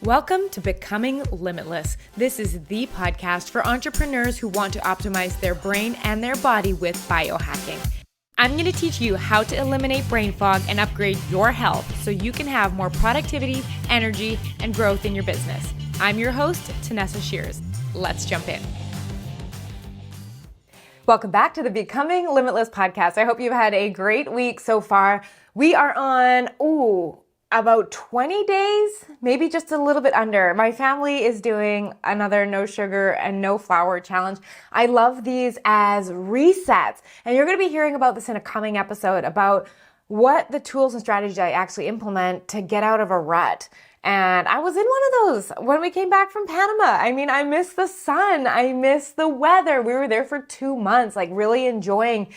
Welcome to Becoming Limitless. This is the podcast for entrepreneurs who want to optimize their brain and their body with biohacking. I'm going to teach you how to eliminate brain fog and upgrade your health so you can have more productivity, energy, and growth in your business. I'm your host, Tanessa Shears. Let's jump in. Welcome back to the Becoming Limitless podcast. I hope you've had a great week so far. We are on, about 20 days, maybe just a little bit under. My family is doing another no sugar and no flour challenge. I love these as resets. And you're going to be hearing about this in a coming episode about what the tools and strategies I actually implement to get out of a rut. And I was in one of those when we came back from Panama. I mean, I miss the sun. I miss the weather. We were there for 2 months, like really enjoying,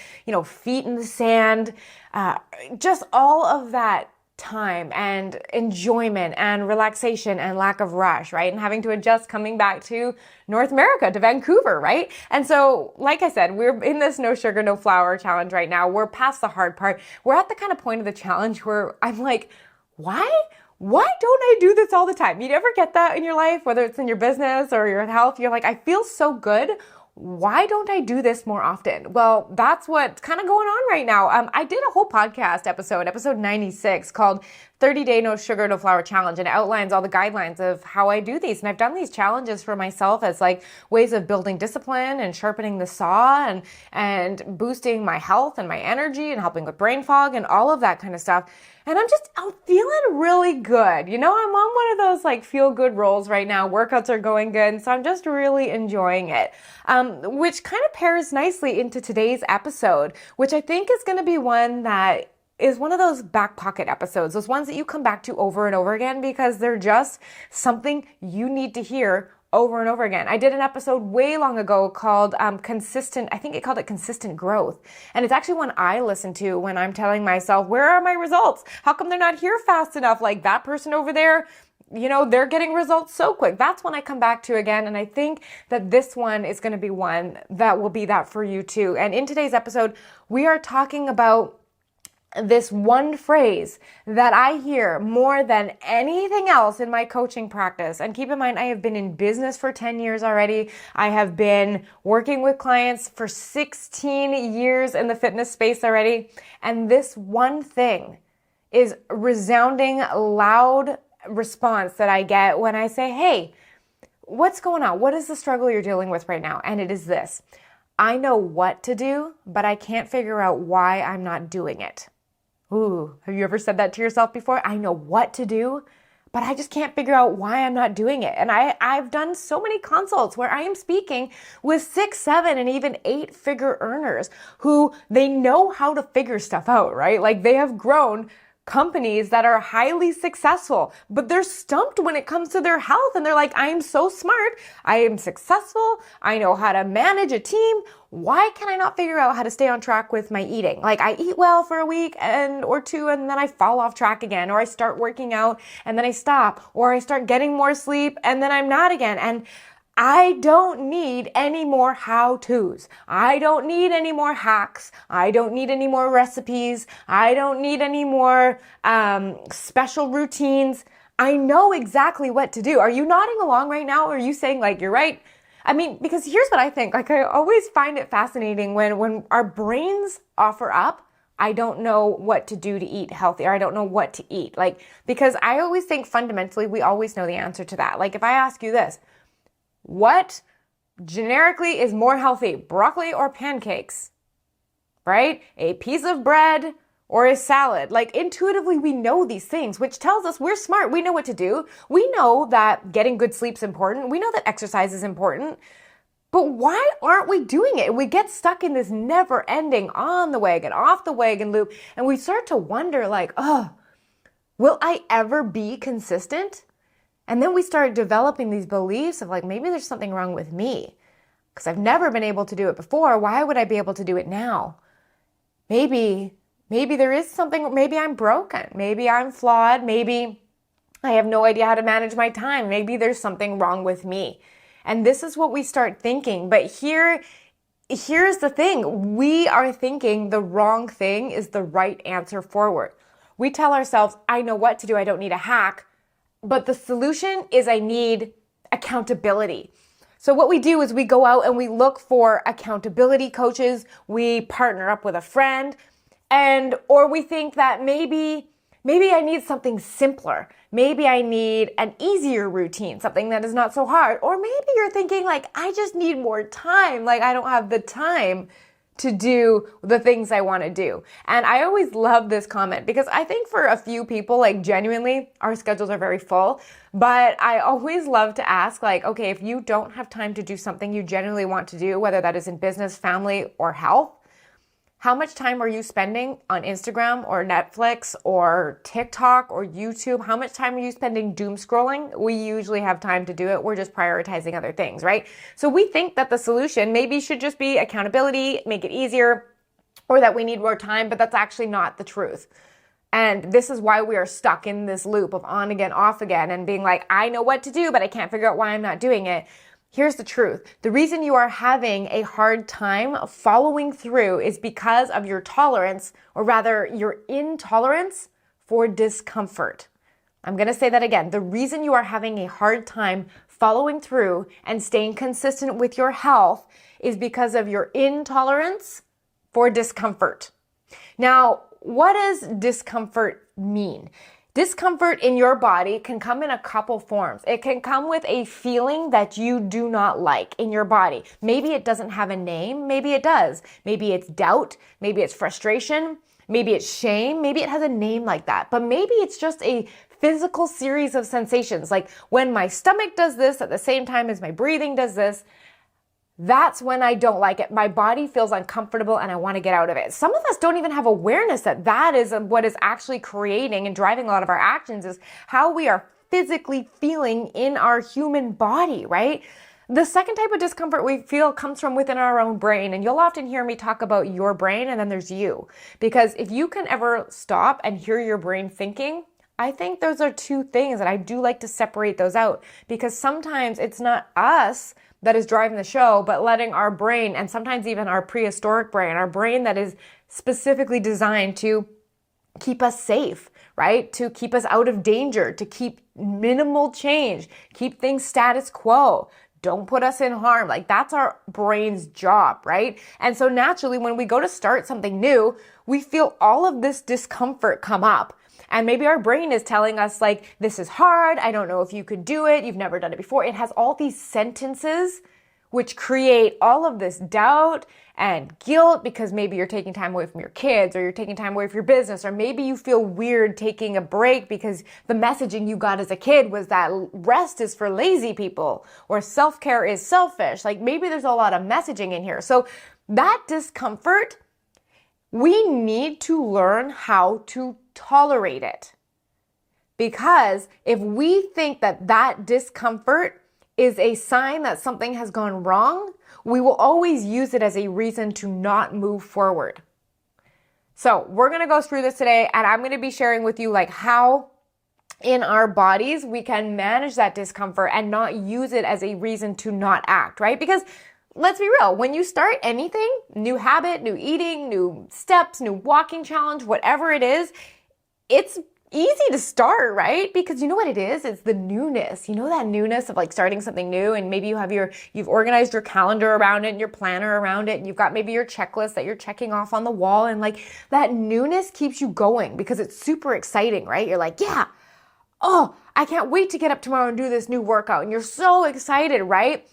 feet in the sand, just all of that time and enjoyment and relaxation and lack of rush, right? And having to adjust coming back to North America, to Vancouver, right? And so, like I said, we're in this no sugar, no flour challenge right now. We're past the hard part. We're at the kind of point of the challenge where I'm like, why don't I do this all the time? You ever get that in your life, whether it's in your business or your health? You're like, I feel so good. Why don't I do this more often? Well, that's what's kind of going on right now. I did a whole podcast episode 96 called 30-Day No Sugar, No Flour Challenge, and it outlines all the guidelines of how I do these. And I've done these challenges for myself as like ways of building discipline and sharpening the saw and boosting my health and my energy and helping with brain fog and all of that kind of stuff. And I'm feeling really good. I'm on one of those like feel good rolls right now. Workouts are going good. And so I'm just really enjoying it, which kind of pairs nicely into today's episode, which I think is going to be one that is one of those back pocket episodes, those ones that you come back to over and over again because they're just something you need to hear over and over again. I did an episode way long ago called Consistent Growth. And it's actually one I listen to when I'm telling myself, where are my results? How come they're not here fast enough? Like that person over there, they're getting results so quick. That's when I come back to again. And I think that this one is going to be one that will be that for you too. And in today's episode, we are talking about this one phrase that I hear more than anything else in my coaching practice. And keep in mind, I have been in business for 10 years already. I have been working with clients for 16 years in the fitness space already. And this one thing is resounding, loud response that I get when I say, hey, what's going on? What is the struggle you're dealing with right now? And it is this: I know what to do, but I can't figure out why I'm not doing it. Ooh, have you ever said that to yourself before? I know what to do, but I just can't figure out why I'm not doing it. And I've done so many consults where I am speaking with 6, 7, and even 8-figure earners who they know how to figure stuff out, right? Like they have grown companies that are highly successful, but they're stumped when it comes to their health. And they're like, I am so smart. I am successful. I know how to manage a team. Why can I not figure out how to stay on track with my eating? Like I eat well for a week or two, and then I fall off track again, or I start working out and then I stop, or I start getting more sleep and then I'm not again. And I don't need any more how-tos. I don't need any more hacks. I don't need any more recipes. I don't need any more special routines. I know exactly what to do. Are you nodding along right now? Or are you saying like, you're right? I mean, because here's what I think. Like I always find it fascinating when our brains offer up, I don't know what to do to eat healthy, or I don't know what to eat. Like, because I always think fundamentally, we always know the answer to that. Like if I ask you this, what generically is more healthy, broccoli or pancakes, right? A piece of bread or a salad? Like intuitively, we know these things, which tells us we're smart. We know what to do. We know that getting good sleep's important. We know that exercise is important. But why aren't we doing it? We get stuck in this never ending on the wagon, off the wagon loop. And we start to wonder like, will I ever be consistent? And then we start developing these beliefs of like, maybe there's something wrong with me because I've never been able to do it before. Why would I be able to do it now? Maybe there is something, maybe I'm broken. Maybe I'm flawed. Maybe I have no idea how to manage my time. Maybe there's something wrong with me. And this is what we start thinking. But here's the thing. We are thinking the wrong thing is the right answer forward. We tell ourselves, I know what to do. I don't need a hack. But the solution is I need accountability. So what we do is we go out and we look for accountability coaches. We partner up with a friend, or we think that maybe I need something simpler. Maybe I need an easier routine, something that is not so hard. Or maybe you're thinking like, I just need more time. Like I don't have the time to do the things I want to do. And I always love this comment because I think for a few people, like genuinely, our schedules are very full. But I always love to ask like, okay, if you don't have time to do something you genuinely want to do, whether that is in business, family, or health, how much time are you spending on Instagram or Netflix or TikTok or YouTube? How much time are you spending doom scrolling? We usually have time to do it. We're just prioritizing other things, right? So we think that the solution maybe should just be accountability, make it easier, or that we need more time, but that's actually not the truth. And this is why we are stuck in this loop of on again, off again, and being like, I know what to do, but I can't figure out why I'm not doing it. Here's the truth. The reason you are having a hard time following through is because of your tolerance, or rather your intolerance for discomfort. I'm going to say that again. The reason you are having a hard time following through and staying consistent with your health is because of your intolerance for discomfort. Now, what does discomfort mean? Discomfort in your body can come in a couple forms. It can come with a feeling that you do not like in your body. Maybe it doesn't have a name. Maybe it does. Maybe it's doubt. Maybe it's frustration. Maybe it's shame. Maybe it has a name like that. But maybe it's just a physical series of sensations. Like when my stomach does this at the same time as my breathing does this, that's when I don't like it. My body feels uncomfortable and I want to get out of it. Some of us don't even have awareness that that is what is actually creating and driving a lot of our actions, is how we are physically feeling in our human body, right? The second type of discomfort we feel comes from within our own brain. And you'll often hear me talk about your brain, and then there's you. Because if you can ever stop and hear your brain thinking, I think those are two things, and I do like to separate those out, because sometimes it's not us that is driving the show, but letting our brain, and sometimes even our prehistoric brain, our brain that is specifically designed to keep us safe, right? To keep us out of danger, to keep minimal change, keep things status quo. Don't put us in harm. Like that's our brain's job, right? And so naturally, when we go to start something new, we feel all of this discomfort come up. And maybe our brain is telling us like, this is hard. I don't know if you could do it. You've never done it before. It has all these sentences which create all of this doubt and guilt, because maybe you're taking time away from your kids, or you're taking time away from your business, or maybe you feel weird taking a break because the messaging you got as a kid was that rest is for lazy people or self-care is selfish. Like maybe there's a lot of messaging in here. So that discomfort, we need to learn how to tolerate it. Because if we think that that discomfort is a sign that something has gone wrong, we will always use it as a reason to not move forward. So we're going to go through this today, and I'm going to be sharing with you like how in our bodies we can manage that discomfort and not use it as a reason to not act, right? Because let's be real, when you start anything, new habit, new eating, new steps, new walking challenge, whatever it is, it's easy to start, right? Because you know what it is? It's the newness. You know that newness of like starting something new, and maybe you've organized your calendar around it and your planner around it, and you've got maybe your checklist that you're checking off on the wall, and like that newness keeps you going because it's super exciting, right? You're like, yeah, oh, I can't wait to get up tomorrow and do this new workout. And you're so excited, right?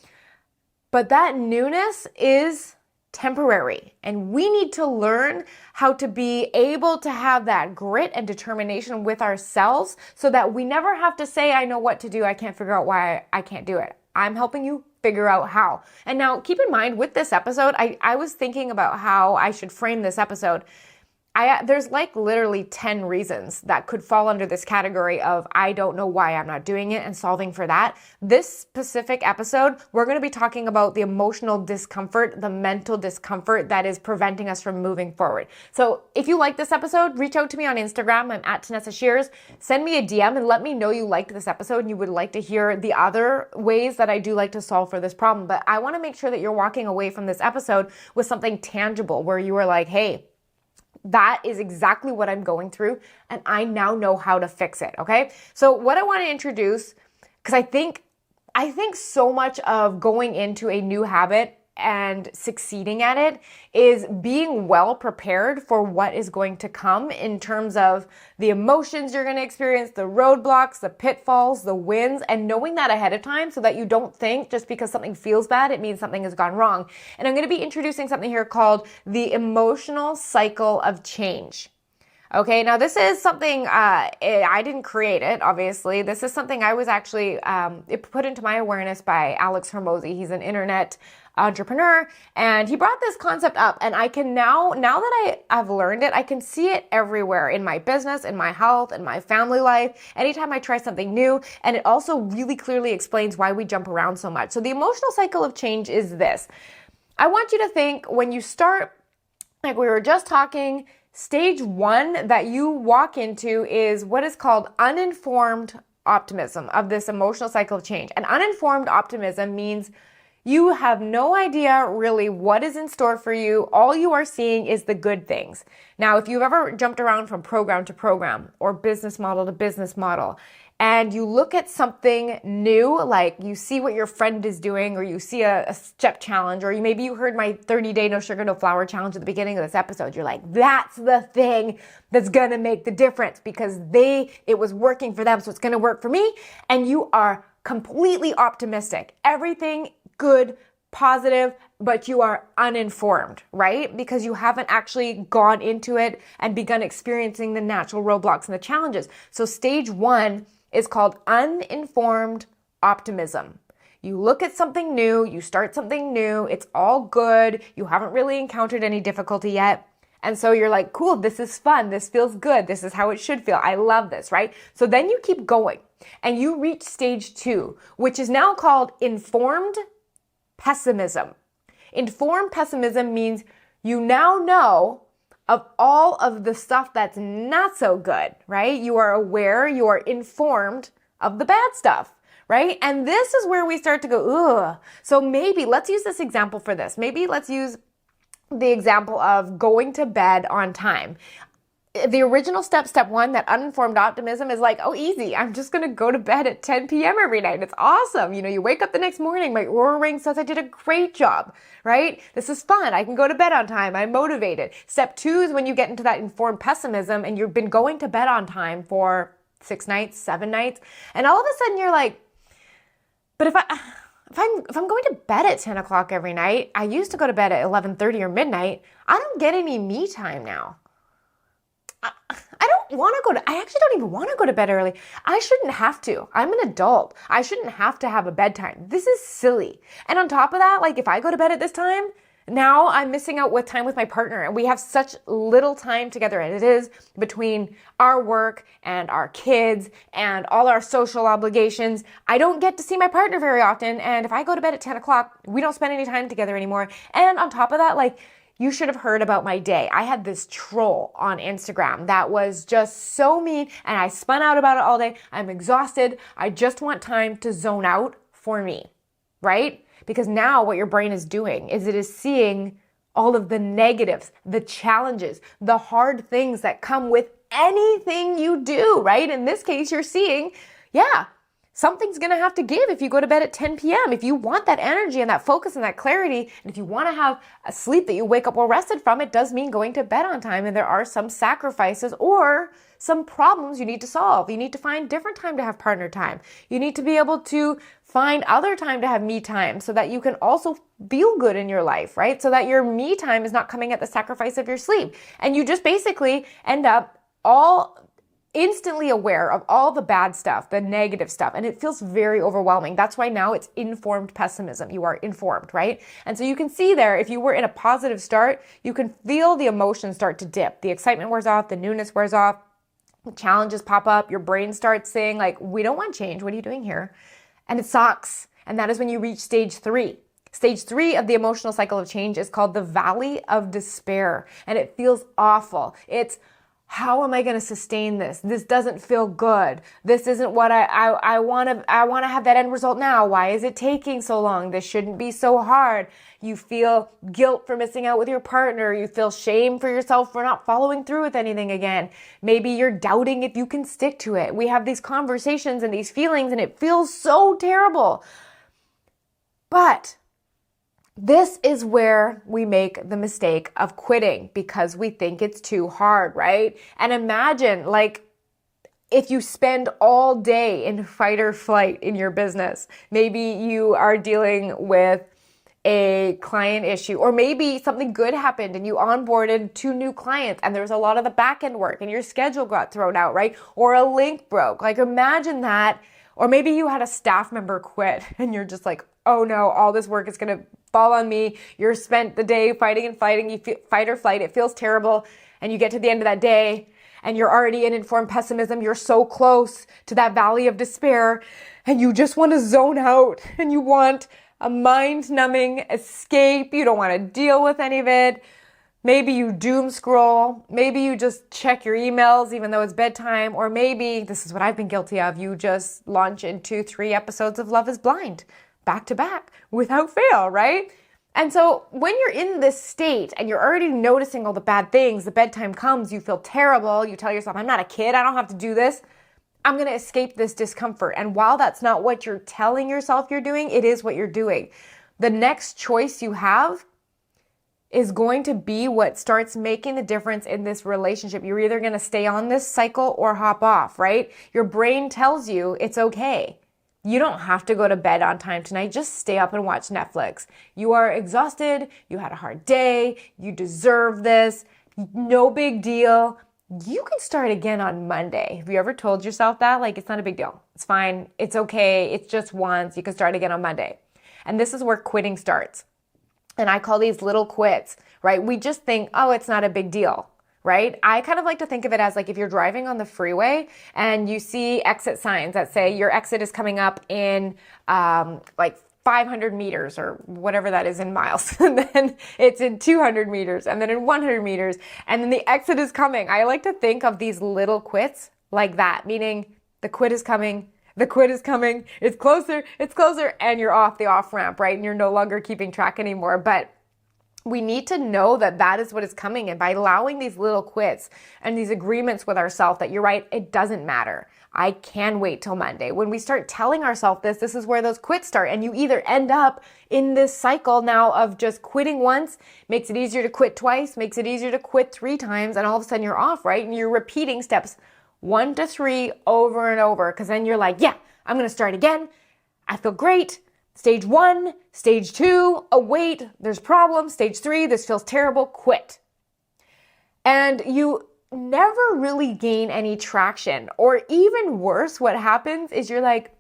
But that newness is temporary, and we need to learn how to be able to have that grit and determination with ourselves so that we never have to say, I know what to do. I can't figure out why I can't do it. I'm helping you figure out how. And now keep in mind with this episode, I was thinking about how I should frame this episode. There's like literally 10 reasons that could fall under this category of I don't know why I'm not doing it and solving for that. This specific episode, we're going to be talking about the emotional discomfort, the mental discomfort that is preventing us from moving forward. So if you like this episode, reach out to me on Instagram. I'm at Tanessa Shears. Send me a DM and let me know you liked this episode and you would like to hear the other ways that I do like to solve for this problem. But I want to make sure that you're walking away from this episode with something tangible where you are like, hey, that is exactly what I'm going through, and I now know how to fix it, okay? So what I want to introduce, because I think so much of going into a new habit and succeeding at it is being well prepared for what is going to come in terms of the emotions you're going to experience, the roadblocks, the pitfalls, the wins, and knowing that ahead of time so that you don't think just because something feels bad, it means something has gone wrong. And I'm going to be introducing something here called the emotional cycle of change. Okay, now this is something, I didn't create it, obviously. This is something I was actually put into my awareness by Alex Hormozy. He's an internet entrepreneur, and he brought this concept up, and I can now that I've learned it, I can see it everywhere in my business, in my health, in my family life, anytime I try something new, and it also really clearly explains why we jump around so much. So the emotional cycle of change is this. I want you to think when you start, like we were just talking, stage one that you walk into is what is called uninformed optimism of this emotional cycle of change. And uninformed optimism means you have no idea really what is in store for you. All you are seeing is the good things. Now, if you've ever jumped around from program to program or business model to business model, and you look at something new, like you see what your friend is doing, or you see a step challenge, or maybe you heard my 30-day no sugar, no flour challenge at the beginning of this episode. You're like, that's the thing that's going to make the difference because it was working for them, so it's going to work for me. And you are completely optimistic. Everything good, positive, but you are uninformed, right? Because you haven't actually gone into it and begun experiencing the natural roadblocks and the challenges. So stage one is called uninformed optimism. You look at something new, you start something new, it's all good, you haven't really encountered any difficulty yet. And so you're like, cool, this is fun, this feels good, this is how it should feel, I love this, right? So then you keep going and you reach stage two, which is now called informed pessimism. Informed pessimism means you now know of all of the stuff that's not so good, right? You are aware, you are informed of the bad stuff, right? And this is where we start to go, ugh. So maybe let's use this example for this. Maybe let's use the example of going to bed on time. The original step one, that uninformed optimism is like, oh, easy. I'm just going to go to bed at 10 p.m. every night. It's awesome. You know, you wake up the next morning, my Oura ring says I did a great job, right? This is fun. I can go to bed on time. I'm motivated. Step two is when you get into that informed pessimism and you've been going to bed on time for 6 nights, 7 nights. And all of a sudden you're like, but if I'm going to bed at 10 o'clock every night, I used to go to bed at 11:30 or midnight. I don't get any me time now. I actually don't even want to go to bed early. I shouldn't have to. I'm an adult. I shouldn't have to have a bedtime. This is silly. And on top of that, like if I go to bed at this time, now I'm missing out with time with my partner, and we have such little time together, and it is between our work and our kids and all our social obligations. I don't get to see my partner very often, and if I go to bed at 10 o'clock, we don't spend any time together anymore. And on top of that, like, you should have heard about my day. I had this troll on Instagram that was just so mean, and I spun out about it all day. I'm exhausted. I just want time to zone out for me, right? Because now what your brain is doing is it is seeing all of the negatives, the challenges, the hard things that come with anything you do, right? In this case, you're seeing, yeah, something's going to have to give if you go to bed at 10 p.m. If you want that energy and that focus and that clarity, and if you want to have a sleep that you wake up well rested from, it does mean going to bed on time. And there are some sacrifices or some problems you need to solve. You need to find different time to have partner time. You need to be able to find other time to have me time so that you can also feel good in your life, right? So that your me time is not coming at the sacrifice of your sleep. And you just basically end up all instantly aware of all the bad stuff, the negative stuff, and it feels very overwhelming. That's why now it's informed pessimism. You are informed, right? And so you can see there, if you were in a positive start, you can feel the emotions start to dip. The excitement wears off, the newness wears off, challenges pop up, your brain starts saying like, we don't want change. What are you doing here? And it sucks. And that is when you reach stage three. Stage three of the emotional cycle of change is called the valley of despair. And it feels awful. It's how am I going to sustain this? This doesn't feel good. This isn't what I want to have that end result now. Why is it taking so long? This shouldn't be so hard. You feel guilt for missing out with your partner. You feel shame for yourself for not following through with anything again. Maybe you're doubting if you can stick to it. We have these conversations and these feelings and it feels so terrible. But this is where we make the mistake of quitting because we think it's too hard, right? And imagine if you spend all day in fight or flight in your business. Maybe you are dealing with a client issue, or maybe something good happened and you onboarded 2 new clients and there's a lot of the back end work and your schedule got thrown out, right? Or a link broke. Imagine that. Or maybe you had a staff member quit and you're just like, oh no, all this work is going to fall on me. You're spent the day fighting and fighting. You feel fight or flight. It feels terrible. And you get to the end of that day and you're already in informed pessimism. You're so close to that valley of despair and you just want to zone out and you want a mind-numbing escape. You don't want to deal with any of it. Maybe you doom scroll. Maybe you just check your emails even though it's bedtime. Or maybe, this is what I've been guilty of, you just launch into 3 episodes of Love is Blind back to back without fail, right? And so when you're in this state and you're already noticing all the bad things, the bedtime comes, you feel terrible. You tell yourself, I'm not a kid. I don't have to do this. I'm going to escape this discomfort. And while that's not what you're telling yourself you're doing, it is what you're doing. The next choice you have is going to be what starts making the difference in this relationship. You're either going to stay on this cycle or hop off, right? Your brain tells you it's okay. You don't have to go to bed on time tonight. Just stay up and watch Netflix. You are exhausted. You had a hard day. You deserve this. No big deal. You can start again on Monday. Have you ever told yourself that? It's not a big deal. It's fine. It's okay. It's just once. You can start again on Monday. And this is where quitting starts. And I call these little quits, right? We just think, oh, it's not a big deal, right? I kind of like to think of it as if you're driving on the freeway and you see exit signs that say your exit is coming up in 500 meters or whatever that is in miles. And then it's in 200 meters and then in 100 meters. And then the exit is coming. I like to think of these little quits like that, meaning the quit is coming. The quit is coming. It's closer, and you're off the off ramp, right? And you're no longer keeping track anymore. But we need to know that that is what is coming. And by allowing these little quits and these agreements with ourselves that you're right, it doesn't matter. I can wait till Monday. When we start telling ourselves this is where those quits start. And you either end up in this cycle now of just quitting once, makes it easier to quit twice, makes it easier to quit 3 times, and all of a sudden you're off, right? And you're repeating steps 1 to 3 over and over, because then you're like, yeah, I'm going to start again. I feel great. Stage 1, stage 2, oh wait, there's problems. Stage 3, this feels terrible, quit. And you never really gain any traction. Or even worse, what happens is you're like,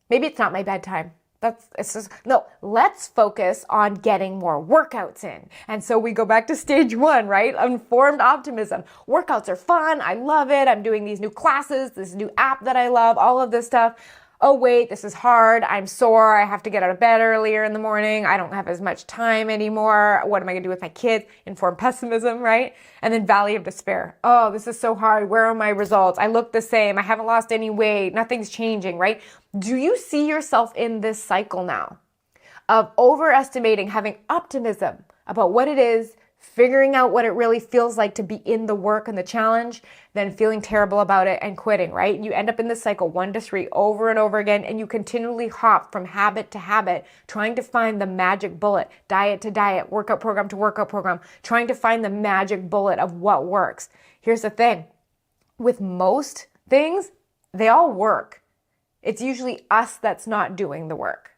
maybe it's not my bedtime. Let's focus on getting more workouts in. And so we go back to stage 1, right? Informed optimism. Workouts are fun. I love it. I'm doing these new classes, this new app that I love, all of this stuff. Oh, wait, this is hard. I'm sore. I have to get out of bed earlier in the morning. I don't have as much time anymore. What am I going to do with my kids? Informed pessimism, right? And then valley of despair. Oh, this is so hard. Where are my results? I look the same. I haven't lost any weight. Nothing's changing, right? Do you see yourself in this cycle now of overestimating, having optimism about what it is, figuring out what it really feels like to be in the work and the challenge, then feeling terrible about it and quitting, right? You end up in this cycle 1 to 3 over and over again, and you continually hop from habit to habit, trying to find the magic bullet, diet to diet, workout program to workout program, trying to find the magic bullet of what works. Here's the thing. With most things, they all work. It's usually us that's not doing the work.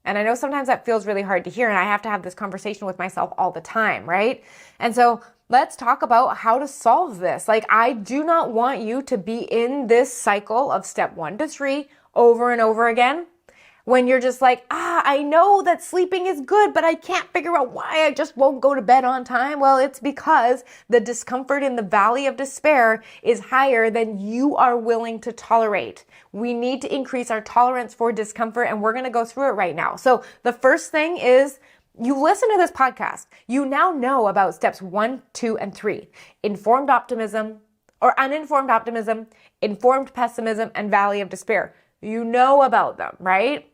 And I know sometimes that feels really hard to hear, and I have to have this conversation with myself all the time, right? And so let's talk about how to solve this. I do not want you to be in this cycle of step 1 to 3 over and over again when you're just like, I know that sleeping is good, but I can't figure out why I just won't go to bed on time. Well, it's because the discomfort in the valley of despair is higher than you are willing to tolerate. We need to increase our tolerance for discomfort, and we're going to go through it right now. So the first thing is You listen to this podcast, you now know about steps 1, 2, and 3. Informed optimism or uninformed optimism, informed pessimism, and valley of despair. You know about them, right?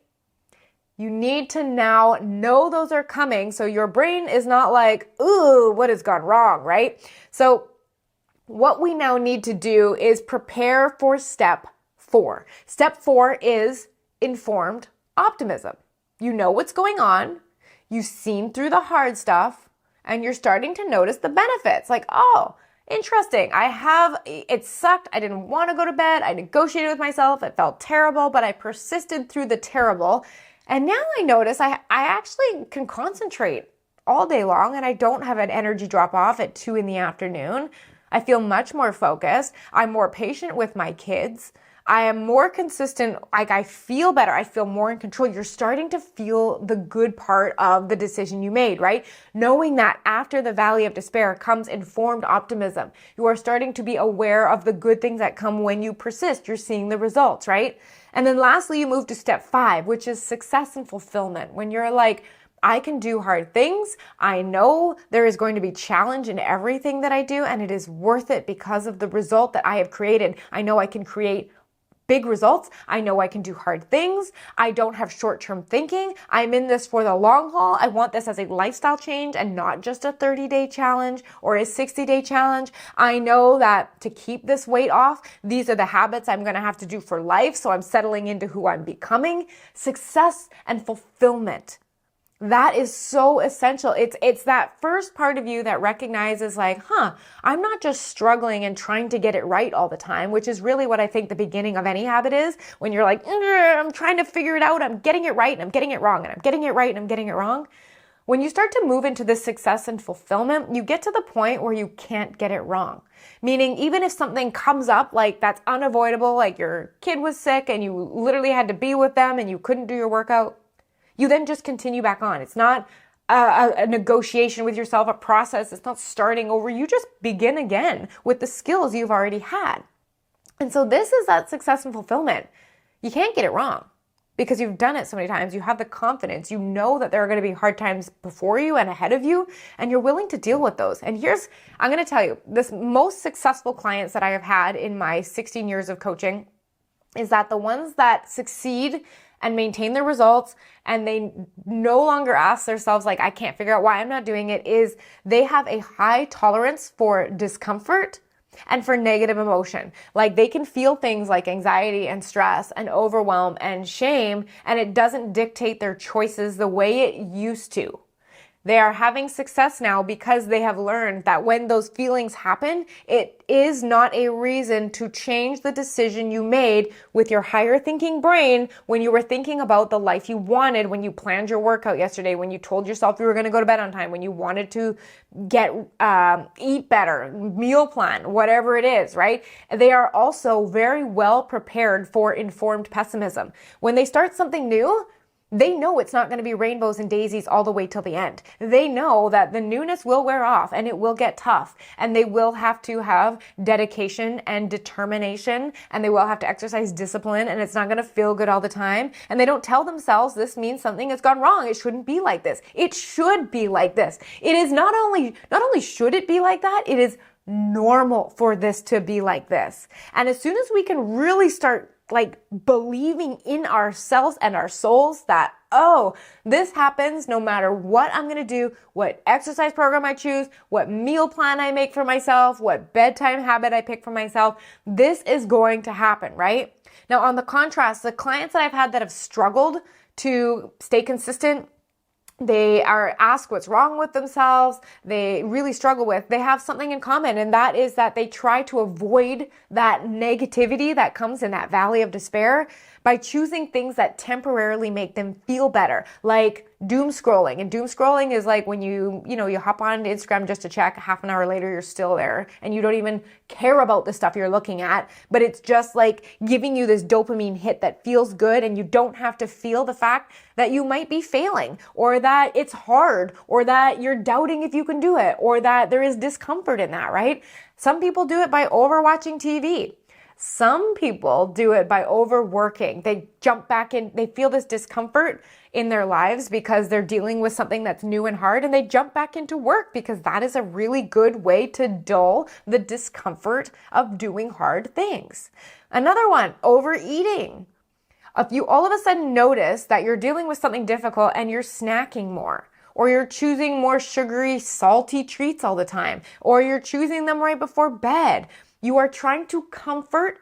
You need to now know those are coming so your brain is not like, ooh, what has gone wrong, right? So what we now need to do is prepare for step 4. Step 4 is informed optimism. You know what's going on, you've seen through the hard stuff, and you're starting to notice the benefits. Like, oh, interesting. It sucked. I didn't want to go to bed. I negotiated with myself. It felt terrible, but I persisted through the terrible. And now I notice I actually can concentrate all day long and I don't have an energy drop off at 2 p.m. I feel much more focused. I'm more patient with my kids. I am more consistent. Like, I feel better. I feel more in control. You're starting to feel the good part of the decision you made, right? Knowing that after the valley of despair comes informed optimism. You are starting to be aware of the good things that come when you persist. You're seeing the results, right? And then lastly, you move to step 5, which is success and fulfillment. When you're like, I can do hard things. I know there is going to be challenge in everything that I do, and it is worth it because of the result that I have created. I know I can create big results. I know I can do hard things. I don't have short-term thinking. I'm in this for the long haul. I want this as a lifestyle change and not just a 30-day challenge or a 60-day challenge. I know that to keep this weight off, these are the habits I'm going to have to do for life. So I'm settling into who I'm becoming. Success and fulfillment. That is so essential. It's that first part of you that recognizes like, I'm not just struggling and trying to get it right all the time, which is really what I think the beginning of any habit is. When you're like, I'm trying to figure it out. I'm getting it right and I'm getting it wrong and I'm getting it right and I'm getting it wrong. When you start to move into this success and fulfillment, you get to the point where you can't get it wrong. Meaning even if something comes up like that's unavoidable, like your kid was sick and you literally had to be with them and you couldn't do your workout, you then just continue back on. It's not a negotiation with yourself, a process. It's not starting over. You just begin again with the skills you've already had. And so this is that success and fulfillment. You can't get it wrong because you've done it so many times. You have the confidence. You know that there are going to be hard times before you and ahead of you, and you're willing to deal with those. And I'm going to tell you, this most successful clients that I have had in my 16 years of coaching is that the ones that succeed and maintain their results, and they no longer ask themselves like, I can't figure out why I'm not doing it, is they have a high tolerance for discomfort and for negative emotion. Like they can feel things like anxiety and stress and overwhelm and shame, and it doesn't dictate their choices the way it used to. They are having success now because they have learned that when those feelings happen, it is not a reason to change the decision you made with your higher thinking brain when you were thinking about the life you wanted, when you planned your workout yesterday, when you told yourself you were going to go to bed on time, when you wanted to eat better, meal plan, whatever it is, right? They are also very well prepared for informed pessimism. When they start something new, they know it's not going to be rainbows and daisies all the way till the end. They know that the newness will wear off and it will get tough, and they will have to have dedication and determination, and they will have to exercise discipline, and it's not going to feel good all the time. And they don't tell themselves this means something has gone wrong. It shouldn't be like this. It should be like this. It is not only should it be like that, it is normal for this to be like this. And as soon as we can really start like believing in ourselves and our souls that, oh, this happens no matter what I'm going to do, what exercise program I choose, what meal plan I make for myself, what bedtime habit I pick for myself, this is going to happen, right? Now, on the contrast, the clients that I've had that have struggled to stay consistent, they are asked what's wrong with themselves, they really struggle with, they have something in common, and that is that they try to avoid that negativity that comes in that valley of despair by choosing things that temporarily make them feel better, like doom scrolling. And doom scrolling is like when you hop on Instagram just to check, half an hour later you're still there and you don't even care about the stuff you're looking at, but it's just like giving you this dopamine hit that feels good, and you don't have to feel the fact that you might be failing, or that it's hard, or that you're doubting if you can do it, or that there is discomfort in that, right? Some people do it by overwatching TV. Some people do it by overworking. They jump back in, they feel this discomfort in their lives because they're dealing with something that's new and hard, and they jump back into work because that is a really good way to dull the discomfort of doing hard things. Another one, overeating. If you all of a sudden notice that you're dealing with something difficult and you're snacking more, or you're choosing more sugary, salty treats all the time, or you're choosing them right before bed, you are trying to comfort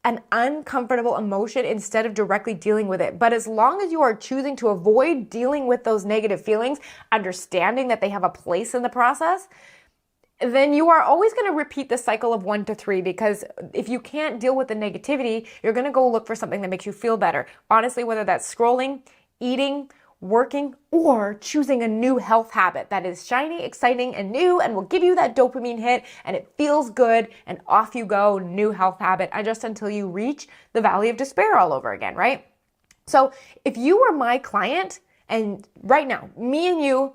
an uncomfortable emotion instead of directly dealing with it. But as long as you are choosing to avoid dealing with those negative feelings, understanding that they have a place in the process, then you are always going to repeat the cycle of 1 to 3, because if you can't deal with the negativity, you're going to go look for something that makes you feel better. Honestly, whether that's scrolling, eating, working, or choosing a new health habit that is shiny, exciting, and new and will give you that dopamine hit and it feels good, and off you go, new health habit, and just until you reach the valley of despair all over again, right? So if you were my client and right now, me and you,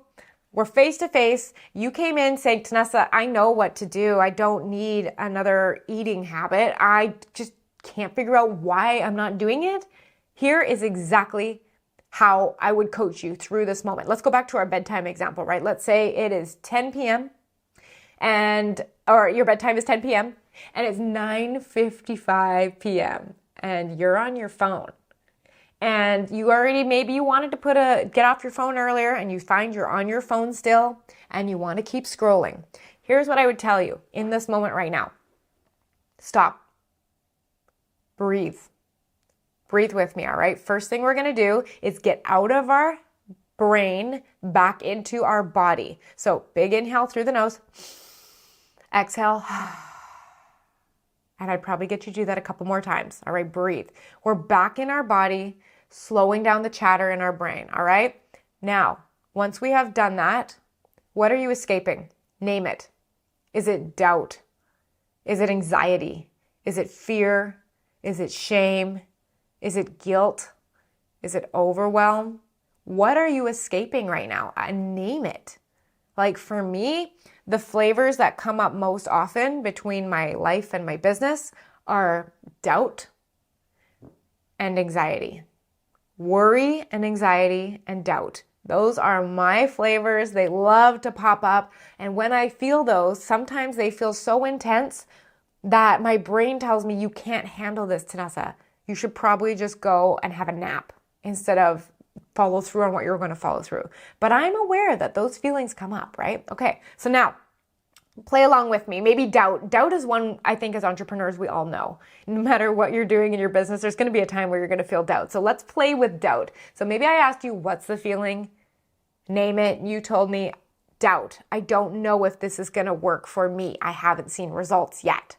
we're face to face. You came in saying, Tanessa, I know what to do. I don't need another eating habit. I just can't figure out why I'm not doing it. Here is exactly how I would coach you through this moment. Let's go back to our bedtime example, right? Let's say it is 10 p.m. or your bedtime is 10 p.m. and it's 9:55 p.m. and you're on your phone. And maybe you wanted to get off your phone earlier, and you find you're on your phone still and you want to keep scrolling. Here's what I would tell you in this moment right now. Stop. Breathe. Breathe with me, all right? First thing we're going to do is get out of our brain back into our body. So big inhale through the nose. Exhale. And I'd probably get you to do that a couple more times. All right, breathe. We're back in our body, slowing down the chatter in our brain. All right? Now, once we have done that, what are you escaping? Name it. Is it doubt? Is it anxiety? Is it fear? Is it shame? Is it guilt? Is it overwhelm? What are you escaping right now? Name it. Like for me, the flavors that come up most often between my life and my business are doubt and anxiety. Worry and anxiety and doubt. Those are my flavors. They love to pop up. And when I feel those, sometimes they feel so intense that my brain tells me, you can't handle this, Tanessa. You should probably just go and have a nap instead of follow through on what you're going to follow through. But I'm aware that those feelings come up, right? Okay, so now play along with me. Maybe doubt. Doubt is one I think as entrepreneurs we all know. No matter what you're doing in your business, there's going to be a time where you're going to feel doubt. So let's play with doubt. So maybe I asked you, what's the feeling? Name it. You told me doubt. I don't know if this is going to work for me. I haven't seen results yet.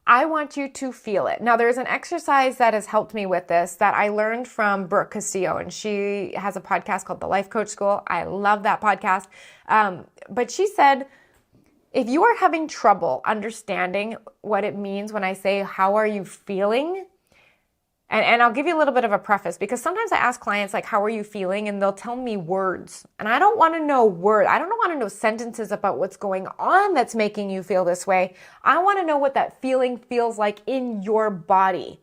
I want you to feel it. Now, there's an exercise that has helped me with this that I learned from Brooke Castillo, and she has a podcast called The Life Coach School. I love that podcast. But she said, if you are having trouble understanding what it means when I say, how are you feeling? And I'll give you a little bit of a preface, because sometimes I ask clients, like, how are you feeling? And they'll tell me words. And I don't want to know words. I don't want to know sentences about what's going on that's making you feel this way. I want to know what that feeling feels like in your body.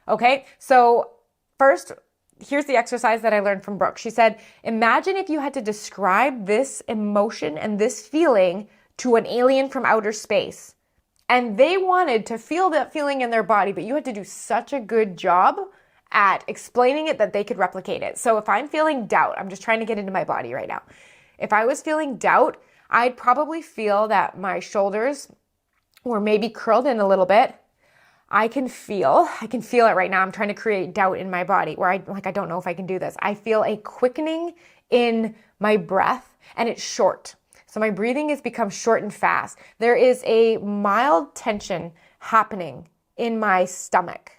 Okay? So first, here's the exercise that I learned from Brooke. She said, imagine if you had to describe this emotion and this feeling to an alien from outer space. And they wanted to feel that feeling in their body, but you had to do such a good job at explaining it that they could replicate it. So if I'm feeling doubt, I'm just trying to get into my body right now. If I was feeling doubt, I'd probably feel that my shoulders were maybe curled in a little bit. I can feel it right now. I'm trying to create doubt in my body where I don't know if I can do this. I feel a quickening in my breath, and it's short. So my breathing has become short and fast. There is a mild tension happening in my stomach.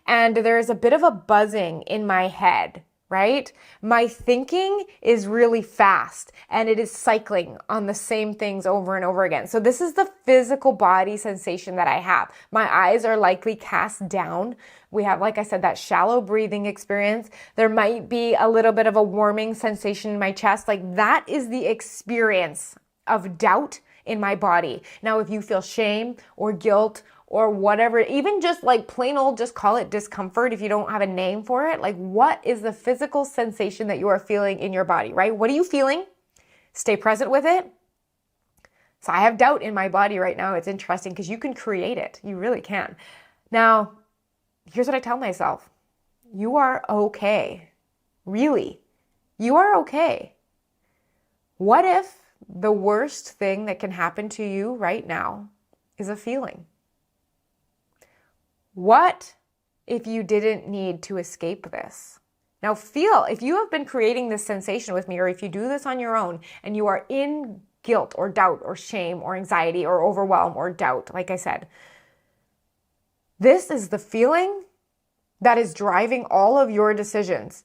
And there is a bit of a buzzing in my head, right? My thinking is really fast, and it is cycling on the same things over and over again. So this is the physical body sensation that I have. My eyes are likely cast down. We have, like I said, that shallow breathing experience. There might be a little bit of a warming sensation in my chest. Like that is the experience of doubt in my body. Now, if you feel shame or guilt or whatever, even just like plain old, just call it discomfort if you don't have a name for it. Like, what is the physical sensation that you are feeling in your body, right? What are you feeling? Stay present with it. So I have doubt in my body right now. It's interesting because you can create it. You really can. Now, here's what I tell myself. You are okay. Really, you are okay. What if the worst thing that can happen to you right now is a feeling? What if you didn't need to escape this? Now feel, if you have been creating this sensation with me, or if you do this on your own and you are in guilt or doubt or shame or anxiety or overwhelm or doubt, like I said, this is the feeling that is driving all of your decisions.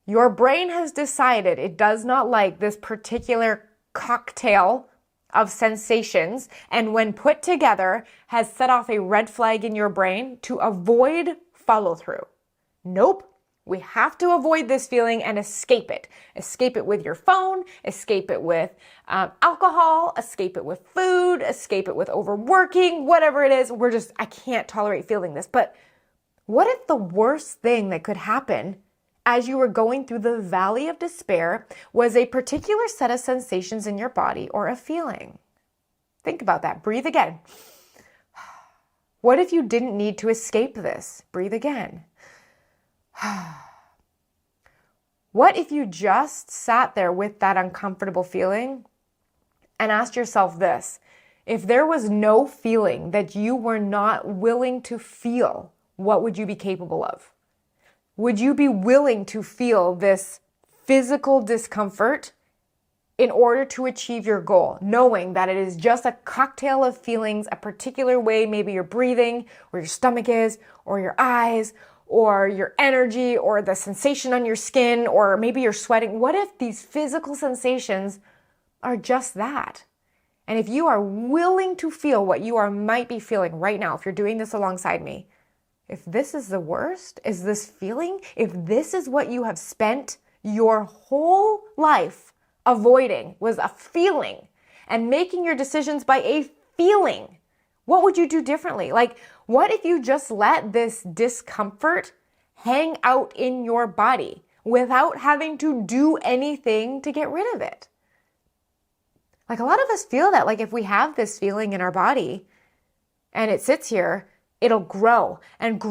Your brain has decided it does not like this particular cocktail of sensations, and when put together has set off a red flag in your brain to avoid follow through. Nope. We have to avoid this feeling and escape it. Escape it with your phone, escape it with alcohol, escape it with food, escape it with overworking, whatever it is. I can't tolerate feeling this. But what if the worst thing that could happen as you were going through the valley of despair was a particular set of sensations in your body or a feeling? Think about that. Breathe again. What if you didn't need to escape this? Breathe again. What if you just sat there with that uncomfortable feeling and asked yourself this? If there was no feeling that you were not willing to feel, what would you be capable of? Would you be willing to feel this physical discomfort in order to achieve your goal, knowing that it is just a cocktail of feelings, a particular way, maybe you're breathing, or your stomach is, or your eyes, or your energy, or the sensation on your skin, or maybe you're sweating? What if these physical sensations are just that? And if you are willing to feel what you might be feeling right now, if you're doing this alongside me, if this is the worst, is this feeling, if this is what you have spent your whole life avoiding, was a feeling, and making your decisions by a feeling, what would you do differently? Like, what if you just let this discomfort hang out in your body without having to do anything to get rid of it? Like, a lot of us feel that, like, if we have this feeling in our body and it sits here, it'll grow, and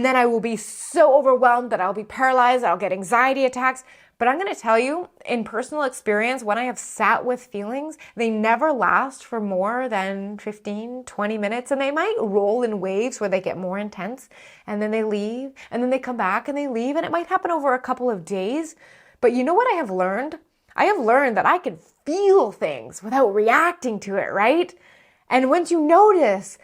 then I will be so overwhelmed that I'll be paralyzed, I'll get anxiety attacks. But I'm going to tell you, in personal experience, when I have sat with feelings, they never last for more than 15, 20 minutes, and they might roll in waves where they get more intense, and then they leave, and then they come back and they leave, and it might happen over a couple of days. But you know what I have learned? I have learned that I can feel things without reacting to it, right? And once you notice,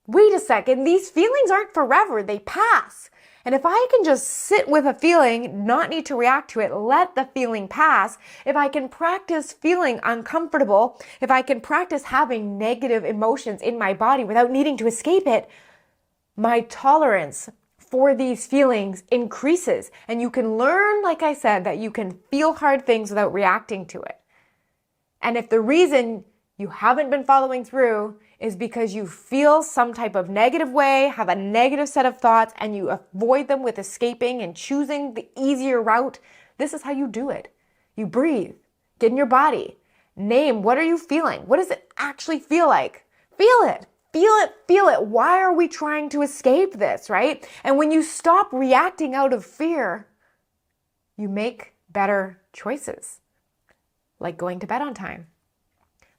wait a second, these feelings aren't forever, they pass. And if I can just sit with a feeling, not need to react to it, let the feeling pass, if I can practice feeling uncomfortable, if I can practice having negative emotions in my body without needing to escape it, my tolerance for these feelings increases. And you can learn, like I said, that you can feel hard things without reacting to it. And if the reason you haven't been following through is because you feel some type of negative way, have a negative set of thoughts, and you avoid them with escaping and choosing the easier route, this is how you do it. You breathe, get in your body, name, what are you feeling? What does it actually feel like? Feel it, feel it, feel it. Why are we trying to escape this, right? And when you stop reacting out of fear, you make better choices, like going to bed on time,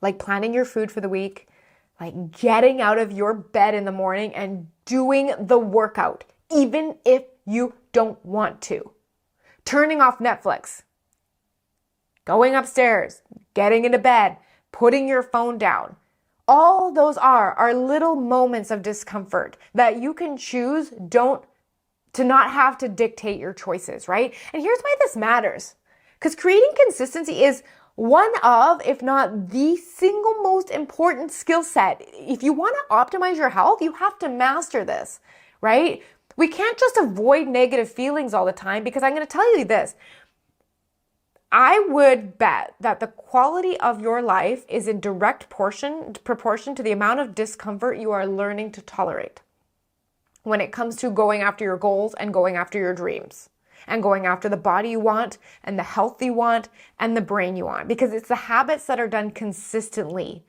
like planning your food for the week, like getting out of your bed in the morning and doing the workout, even if you don't want to. Turning off Netflix, going upstairs, getting into bed, putting your phone down. All those are little moments of discomfort that you can choose to not have to dictate your choices, right? And here's why this matters. Because creating consistency is one of, if not the single most important skill set. If you want to optimize your health, you have to master this, right? We can't just avoid negative feelings all the time, because I'm going to tell you this. I would bet that the quality of your life is in direct proportion to the amount of discomfort you are learning to tolerate when it comes to going after your goals and going after your dreams and going after the body you want and the health you want and the brain you want. Because it's the habits that are done consistently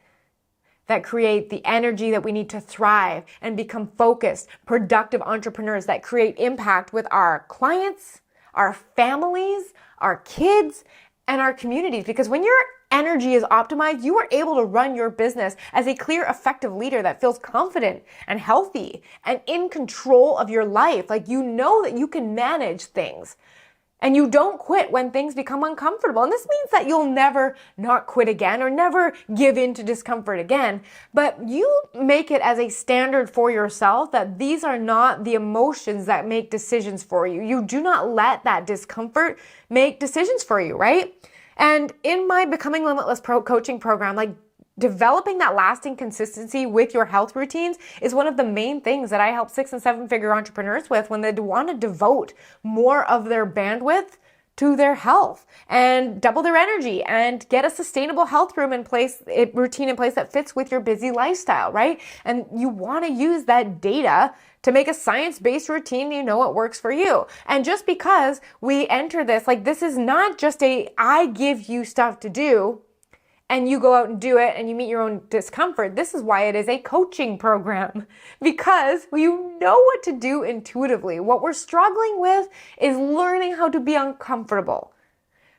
that create the energy that we need to thrive and become focused, productive entrepreneurs that create impact with our clients, our families, our kids, and our communities. Because when your energy is optimized, you are able to run your business as a clear, effective leader that feels confident and healthy and in control of your life. Like, you know that you can manage things. And you don't quit when things become uncomfortable. And this means that you'll never not quit again or never give in to discomfort again. But you make it as a standard for yourself that these are not the emotions that make decisions for you. You do not let that discomfort make decisions for you, right? And in my Becoming Limitless coaching program, like, developing that lasting consistency with your health routines is one of the main things that I help 6- and 7-figure entrepreneurs with when they want to devote more of their bandwidth to their health and double their energy and get a sustainable health routine in place that fits with your busy lifestyle, right? And you want to use that data to make a science-based routine, you know, it works for you. And just because we enter this, like, this is not just I give you stuff to do and you go out and do it and you meet your own discomfort. This is why it is a coaching program, because you know what to do intuitively. What we're struggling with is learning how to be uncomfortable,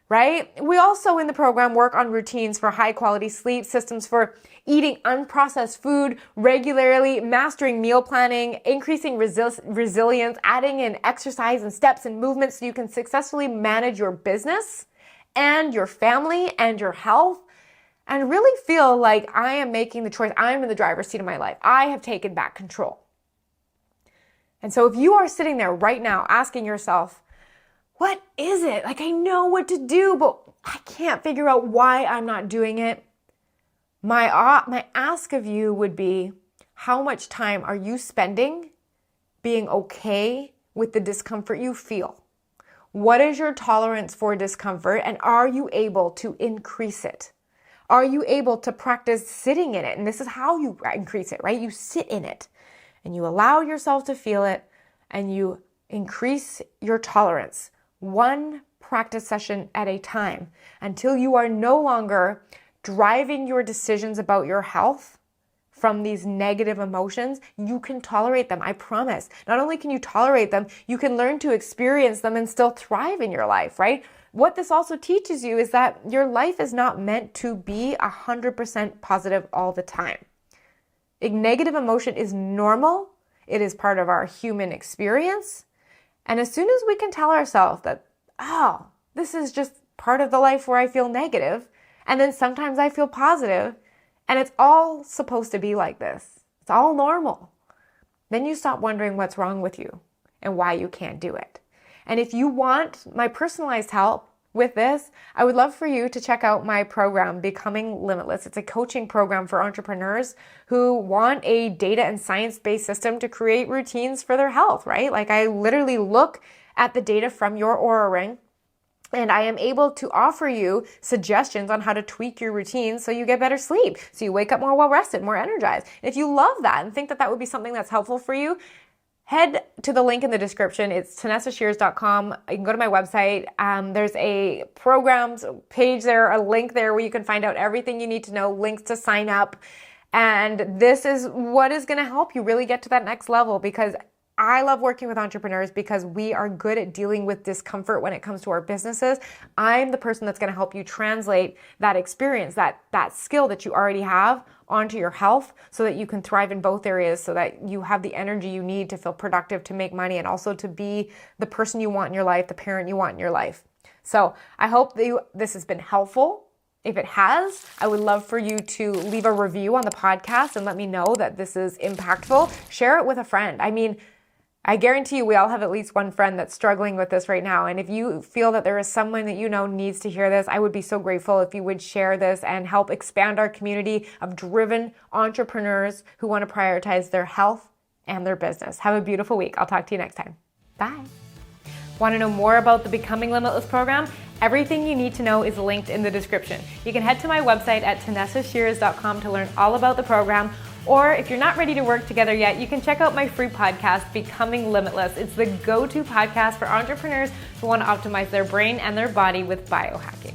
right? We also in the program work on routines for high quality sleep, systems for eating unprocessed food regularly, mastering meal planning, increasing resilience, adding in exercise and steps and movements so you can successfully manage your business and your family and your health, and really feel like I am making the choice. I'm in the driver's seat of my life. I have taken back control. And so if you are sitting there right now asking yourself, what is it? Like, I know what to do, but I can't figure out why I'm not doing it. My ask of you would be, how much time are you spending being okay with the discomfort you feel? What is your tolerance for discomfort, and are you able to increase it? Are you able to practice sitting in it? And this is how you increase it, right? You sit in it and you allow yourself to feel it and you increase your tolerance one practice session at a time until you are no longer driving your decisions about your health from these negative emotions. You can tolerate them, I promise. Not only can you tolerate them, you can learn to experience them and still thrive in your life, right? What this also teaches you is that your life is not meant to be 100% positive all the time. A negative emotion is normal. It is part of our human experience. And as soon as we can tell ourselves that, oh, this is just part of the life where I feel negative, and then sometimes I feel positive, and it's all supposed to be like this, it's all normal, then you stop wondering what's wrong with you and why you can't do it. And if you want my personalized help with this, I would love for you to check out my program, Becoming Limitless. It's a coaching program for entrepreneurs who want a data and science-based system to create routines for their health, right? Like, I literally look at the data from your Oura Ring, and I am able to offer you suggestions on how to tweak your routine so you get better sleep, so you wake up more well-rested, more energized. If you love that and think that that would be something that's helpful for you, head to the link in the description. It's TanessaShears.com. You can go to my website. There's a programs page there, a link there where you can find out everything you need to know, links to sign up. And this is what is going to help you really get to that next level, because I love working with entrepreneurs because we are good at dealing with discomfort when it comes to our businesses. I'm the person that's going to help you translate that experience, that skill that you already have onto your health so that you can thrive in both areas, so that you have the energy you need to feel productive, to make money, and also to be the person you want in your life, the parent you want in your life. So I hope that this has been helpful. If it has, I would love for you to leave a review on the podcast and let me know that this is impactful. Share it with a friend. I mean, I guarantee you we all have at least one friend that's struggling with this right now. And if you feel that there is someone that you know needs to hear this, I would be so grateful if you would share this and help expand our community of driven entrepreneurs who want to prioritize their health and their business. Have a beautiful week. I'll talk to you next time. Bye. Want to know more about the Becoming Limitless program? Everything you need to know is linked in the description. You can head to my website at tanessashears.com to learn all about the program, or if you're not ready to work together yet, you can check out my free podcast, Becoming Limitless. It's the go-to podcast for entrepreneurs who want to optimize their brain and their body with biohacking.